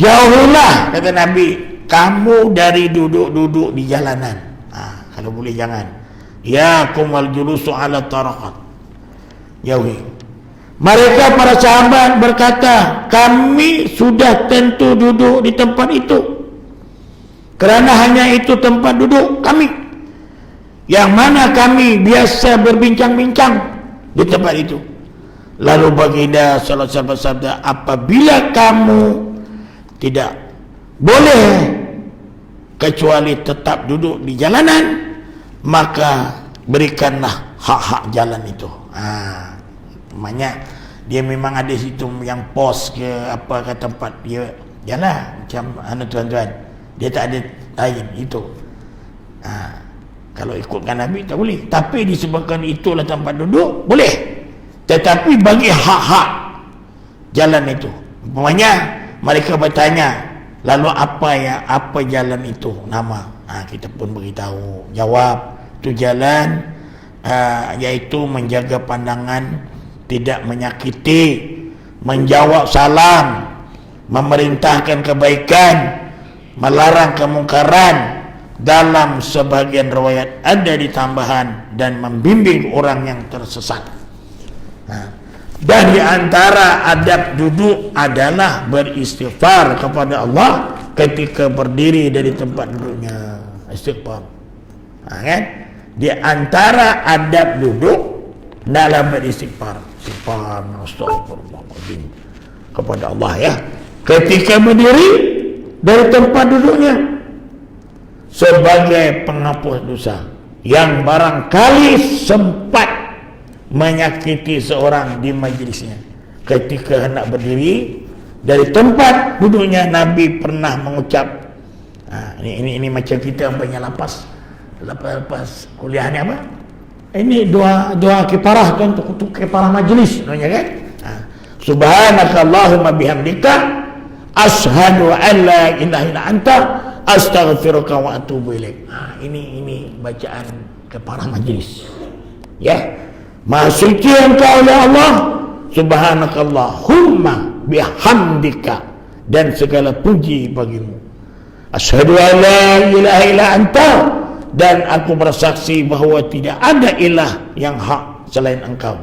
Jauhlah, kata Nabi, kamu dari duduk-duduk di jalanan. Kalau boleh jangan. Ya kumal julusu ala taraqat. Jauhi. Mereka para sahabat berkata, kami sudah tentu duduk di tempat itu, kerana hanya itu tempat duduk kami, yang mana kami biasa berbincang-bincang di tempat itu. Lalu baginda sallallahu alaihi wasallam bersabda, apabila kamu tidak boleh kecuali tetap duduk di jalanan, maka berikanlah hak-hak jalan itu. Maknanya dia memang ada situ yang pos ke apa ke tempat dia jalan macam tuan-tuan, dia tak ada lain itu. Kalau ikutkan Nabi tak boleh, tapi disebabkan itulah tempat duduk boleh, tetapi bagi hak-hak jalan itu. Umpamanya mereka bertanya, lalu apa jalan itu nama? Kita pun beritahu, jawab tu jalan iaitu menjaga pandangan, tidak menyakiti, menjawab salam, memerintahkan kebaikan, melarang kemungkaran. Dalam sebagian riwayat ada ditambahan, dan membimbing orang yang tersesat. Dan di antara adab duduk adalah beristighfar kepada Allah ketika berdiri dari tempat duduknya. Istighfar. Kan? Di antara adab duduk dalam beristighfar. Istighfar, astagfirullahaladzim kepada Allah ya. Ketika berdiri dari tempat duduknya, sebagai penghapus dosa yang barangkali sempat menyakiti seorang di majlisnya. Ketika hendak berdiri dari tempat duduknya, Nabi pernah mengucap, ini macam kita banyak lepas kuliah ni apa? Ini doa kifarah tuan, untuk kifarah majlis namanya kan? Subhanakallahumma bihamdika asyhadu an la ilaha illa anta astaghfiruka wa atubu ilaik. Ini bacaan kifarah majlis. Ya. Maha suci engkau oleh Allah, subhanakallahumma bihamdika, dan segala puji bagimu. Asyhadu an la ilaha illa anta, dan aku bersaksi bahawa tidak ada ilah yang hak selain engkau.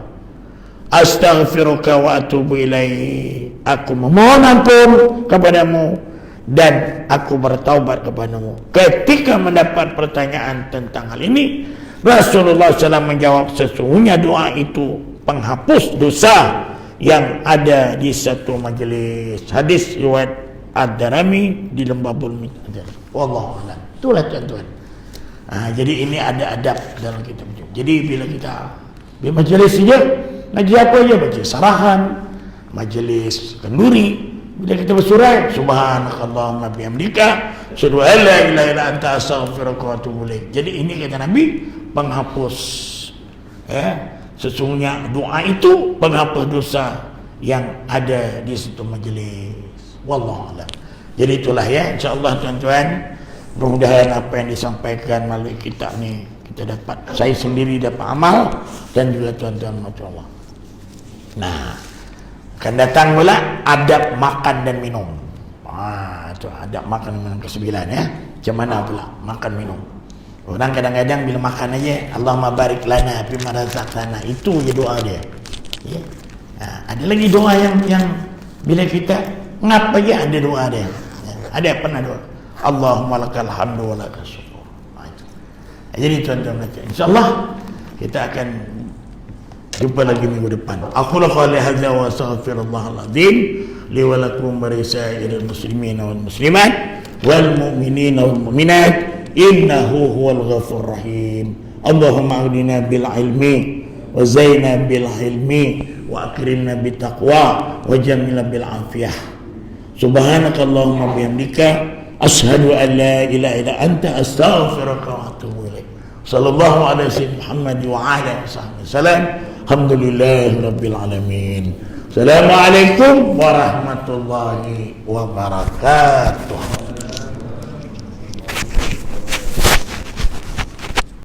Astaghfiruka wa atubu ilaik, aku memohon ampun kepadamu dan aku bertaubat kepadamu. Ketika mendapat pertanyaan tentang hal ini, Rasulullah SAW menjawab, sesungguhnya doa itu penghapus dosa yang ada di satu majlis. Hadis riwayat Ad-Darimi di Lembabul Mizan. Wallahu a'lam. Itulah tuan-tuan. Jadi ini ada adab dalam kitab. Jadi bila kita di majlis saja, majlis apa aja, majlis sarahan, majlis kenduri, bila kita bersurai, subhanakallahumma bihamdika asyhadu an la ilaha illa anta astaghfiruka wa atubu ilaik. Jadi ini kata Nabi, penghapus. Sesungguhnya doa itu penghapus dosa yang ada di situ majlis. Wallahu a'lam. Jadi itulah ya, insyaallah tuan-tuan, mudah-mudahan apa yang disampaikan melalui kitab ni kita dapat, saya sendiri dapat amal, dan juga tuan-tuan masyaallah. Nah, akan datang pula adab makan dan minum. Itu adab makan dan minum ke-9 ya. Macam mana pula makan minum? Orang kadang-kadang bila makan aja, Allahumma barik lana fima razaqtana, itu je doa dia. Ya. Ada lagi doa yang bila kita ngap aja ada doa dia. Ada pernah doa, Allahumma lakal hamdu wa lakal syukur. Jadi tuan-tuan, insyaallah kita akan jumpa lagi minggu depan. Aku qali hadza wa astaghfirullahal azim li wa lakum wa lisairil muslimin wal muslimat wal mu'minin wal mu'minat innahu huwal ghafurur rahim. Allahumma aghnina bil ilmi wa zaina bil hilmi wa akrimna bit taqwa wa jamilna bil afiyah. Subhanakallahumma bihamdika asyhadu an la ilaha illa anta astaghfiruka wa atubu ilaik. Sallallahu alaihi wasallam Muhammad wa ala alihi wasallam. Alhamdulillahi rabbil alamin. Assalamualaikum warahmatullahi wabarakatuh.